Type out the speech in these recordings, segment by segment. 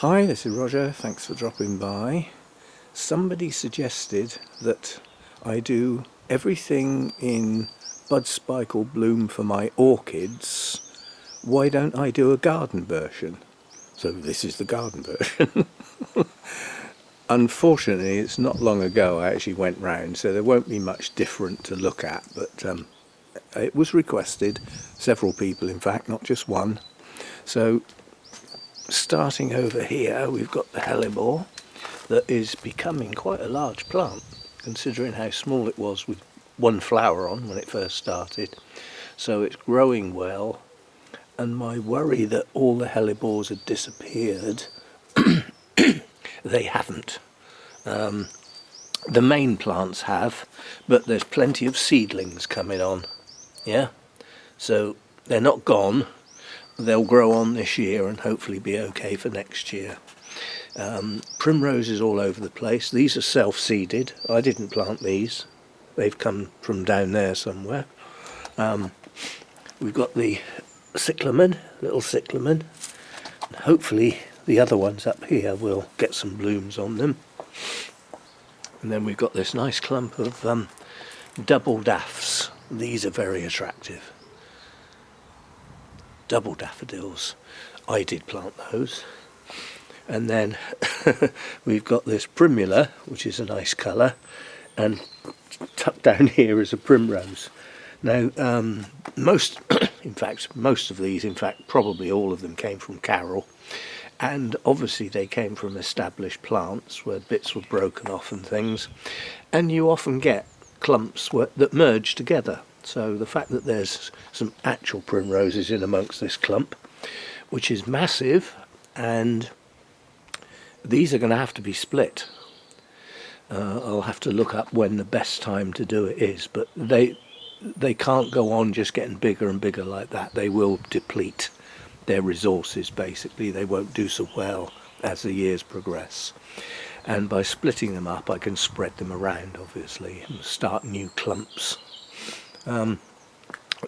Hi, this is Roger. Thanks for dropping by. Somebody suggested that I do everything in bud, spike or bloom for my orchids. Why don't I do a garden version? So this is the garden version. Unfortunately, it's not long ago I actually went round, so there won't be much different to look at, but it was requested, several people in fact, not just one. So starting over here, we've got the hellebore that is becoming quite a large plant, considering how small it was with one flower on when it first started. So it's growing well, and my worry that all the hellebores had disappeared, they haven't. The main plants have, but there's plenty of seedlings coming on. Yeah, so they're not gone. They'll grow on this year and hopefully be okay for next year. Primroses all over the place. These are self-seeded. I didn't plant these. They've come from down there somewhere. We've got the cyclamen, little cyclamen. And hopefully the other ones up here will get some blooms on them. And then we've got this nice clump of double daffs. These are very attractive. Double daffodils. I did plant those. And then we've got this primula, which is a nice colour, and tucked down here is a primrose. Now, most of these, in fact, probably all of them came from Carol, and obviously they came from established plants where bits were broken off and things, and you often get clumps that merge together. So the fact that there's some actual primroses in amongst this clump, which is massive, and these are going to have to be split. I'll have to look up when the best time to do it is, but they can't go on just getting bigger and bigger like that. They will deplete their resources, basically. They won't do so well as the years progress. And by splitting them up, I can spread them around, obviously, and start new clumps.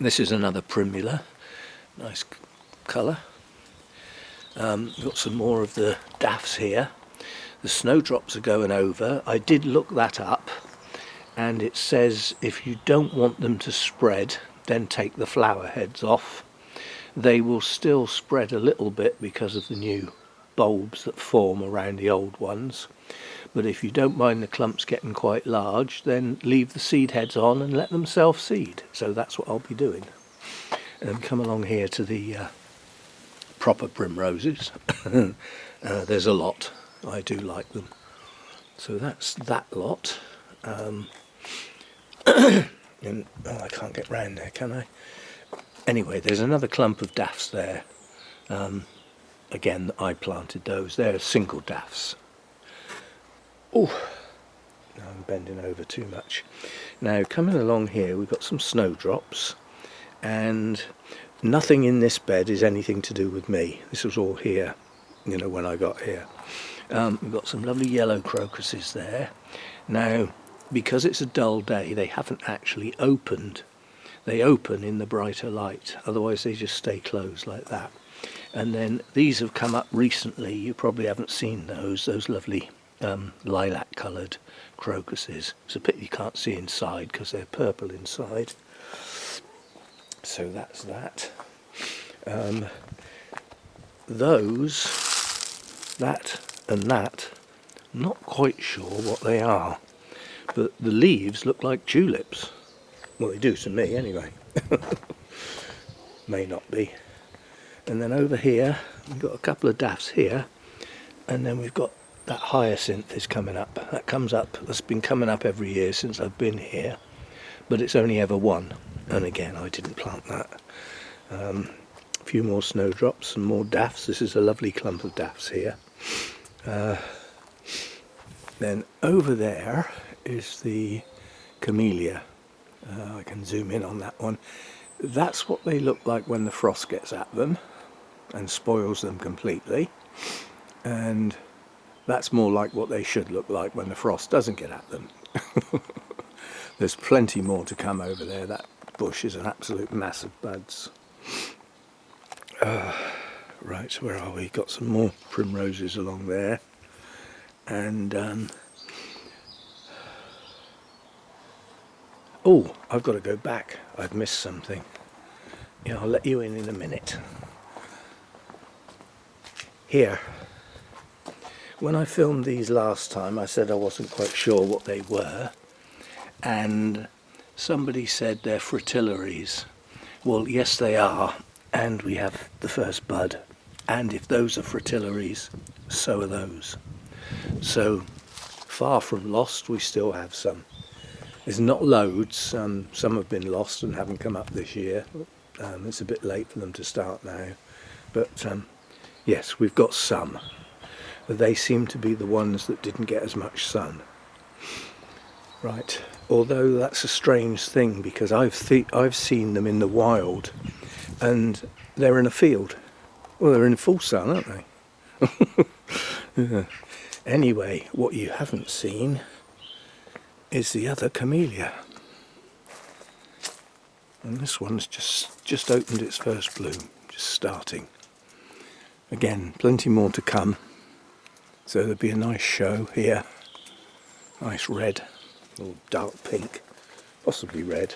This is another primula, nice colour. Got some more of the daffs here. The snowdrops are going over. I did look that up, and it says if you don't want them to spread, then take the flower heads off. They will still spread a little bit because of the new bulbs that form around the old ones. But if you don't mind the clumps getting quite large, then leave the seed heads on and let them self-seed. So that's what I'll be doing. And come along here to the proper primroses. There's a lot. I do like them. So that's that lot. And, I can't get round there, can I? Anyway, there's another clump of daffs there. Again, I planted those. They're single daffs. Oh, now I'm bending over too much. Now, coming along here, we've got some snowdrops, and nothing in this bed is anything to do with me. This was all here, when I got here. We've got some lovely yellow crocuses there. Now, because it's a dull day, they haven't actually opened. They open in the brighter light, otherwise they just stay closed like that. And then these have come up recently. You probably haven't seen those lovely lilac coloured crocuses. It's a pity you can't see inside because they're purple inside. So that's that. That and that, not quite sure what they are, but the leaves look like tulips. Well, they do to me anyway. May not be. And then over here we've got a couple of daffs here, and then we've got that hyacinth is coming up. That comes up, that's been coming up every year since I've been here, but it's only ever one, and again I didn't plant that. A few more snowdrops, some more daffs. This is a lovely clump of daffs here. Then over there is the camellia. I can zoom in on that one. That's what they look like when the frost gets at them and spoils them completely, and that's more like what they should look like when the frost doesn't get at them. There's plenty more to come over there. That bush is an absolute mass of buds. Right, where are we? Got some more primroses along there, and oh, I've got to go back. I've missed something. Yeah, I'll let you in a minute. Here, when I filmed these last time, I said I wasn't quite sure what they were, and somebody said they're fritillaries. Well, yes, they are, and we have the first bud. And if those are fritillaries, so are those. So, far from lost, we still have some. There's not loads. Some have been lost and haven't come up this year. It's a bit late for them to start now. But yes, we've got some. But they seem to be the ones that didn't get as much sun. Right. Although that's a strange thing, because I've seen them in the wild, and they're in a field. Well, they're in full sun, aren't they? Yeah. Anyway, what you haven't seen is the other camellia. And this one's just opened its first bloom, just starting. Again, plenty more to come. So there'll be a nice show here. Nice red, or dark pink, possibly red.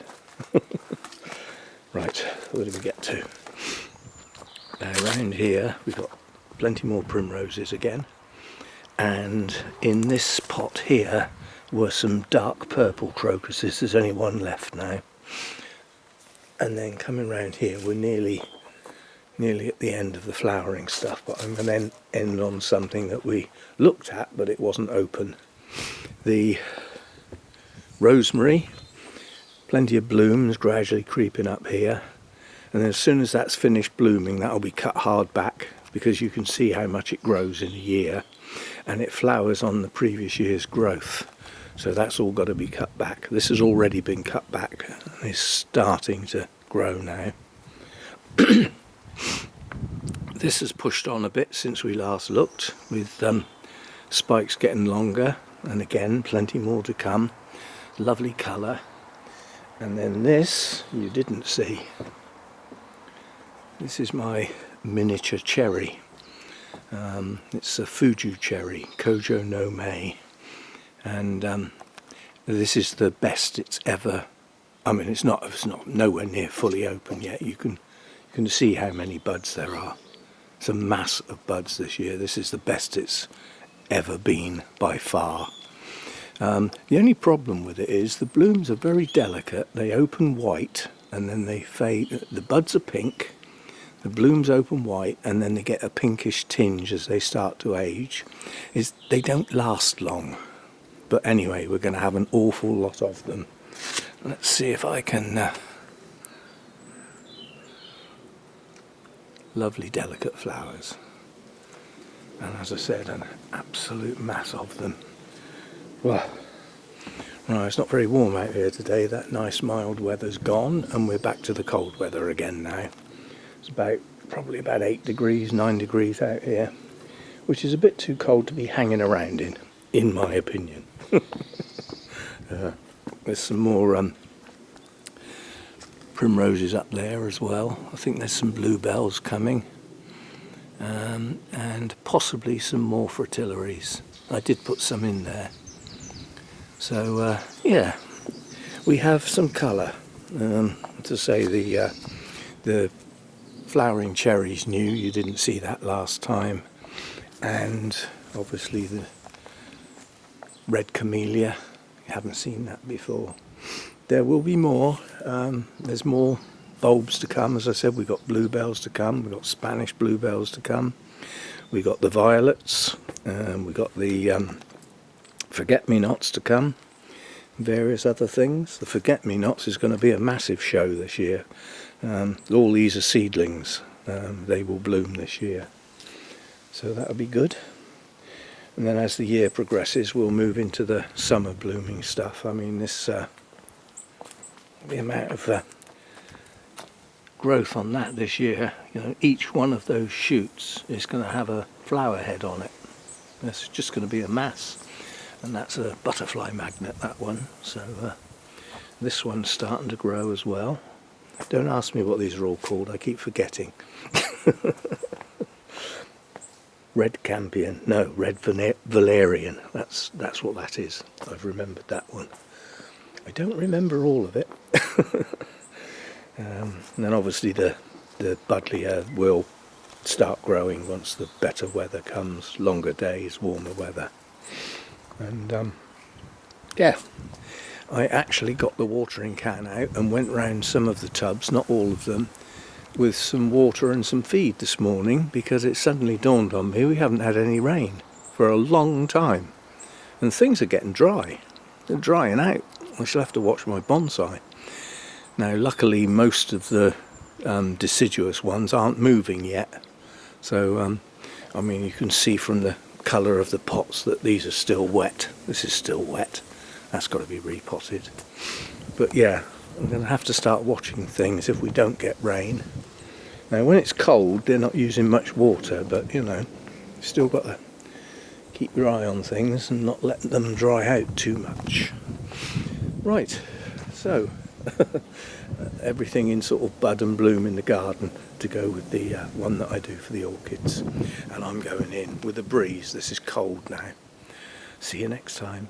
Right, where do we get to? Now around here we've got plenty more primroses again, and in this pot here were some dark purple crocuses. There's only one left now, and then coming round here we're nearly at the end of the flowering stuff, but I'm going to end on something that we looked at but it wasn't open. The rosemary, plenty of blooms gradually creeping up here. And then as soon as that's finished blooming, that'll be cut hard back, because you can see how much it grows in a year, and it flowers on the previous year's growth. So that's all got to be cut back. This has already been cut back and is starting to grow now. This has pushed on a bit since we last looked, with spikes getting longer, and again plenty more to come. Lovely colour. And then this you didn't see. This is my miniature cherry. It's a Fuju cherry, Kojo no Mei, and this is the best it's ever. I mean, it's not nowhere near fully open yet. You can see how many buds there are. It's a mass of buds this year. This is the best it's ever been by far. The only problem with it is the blooms are very delicate. They open white and then they fade. The buds are pink. The blooms open white and then they get a pinkish tinge as they start to age. They don't last long. But anyway, we're going to have an awful lot of them. Let's see if I can... Lovely delicate flowers. And as I said, an absolute mass of them. Well, right, it's not very warm out here today. That nice mild weather's gone and we're back to the cold weather again now. It's probably about 8 degrees, 9 degrees out here, which is a bit too cold to be hanging around in my opinion. There's some more primroses up there as well. I think there's some bluebells coming, and possibly some more fritillaries. I did put some in there. So yeah, we have some colour. To say the flowering cherry's new, you didn't see that last time, and obviously the red camellia, you haven't seen that before. There will be more. There's more bulbs to come. As I said, we've got bluebells to come, we've got Spanish bluebells to come, we've got the violets, we've got the forget-me-nots to come, various other things. The forget-me-nots is going to be a massive show this year. All these are seedlings. They will bloom this year, so that'll be good. And then as the year progresses, we'll move into the summer blooming stuff. I mean, this the amount of growth on that this year, each one of those shoots is going to have a flower head on it. It's just going to be a mass. And that's a butterfly magnet, that one. So this one's starting to grow as well. Don't ask me what these are all called, I keep forgetting. Red Campion, no, Red Valerian. That's what that is. I've remembered that one. I don't remember all of it. And then obviously the buddleia will start growing once the better weather comes, longer days, warmer weather. And yeah, I actually got the watering can out and went round some of the tubs, not all of them, with some water and some feed this morning, because it suddenly dawned on me we haven't had any rain for a long time and things are getting dry. They're drying out. I shall have to watch my bonsai. Now luckily most of the deciduous ones aren't moving yet, so I mean you can see from the colour of the pots that these are still wet. This is still wet. That's got to be repotted. But yeah, I'm going to have to start watching things if we don't get rain. Now when it's cold they're not using much water, but you know, you've still got to keep your eye on things and not let them dry out too much. Right, so everything in sort of bud and bloom in the garden to go with the one that I do for the orchids. And I'm going in with a breeze. This is cold now. See you next time.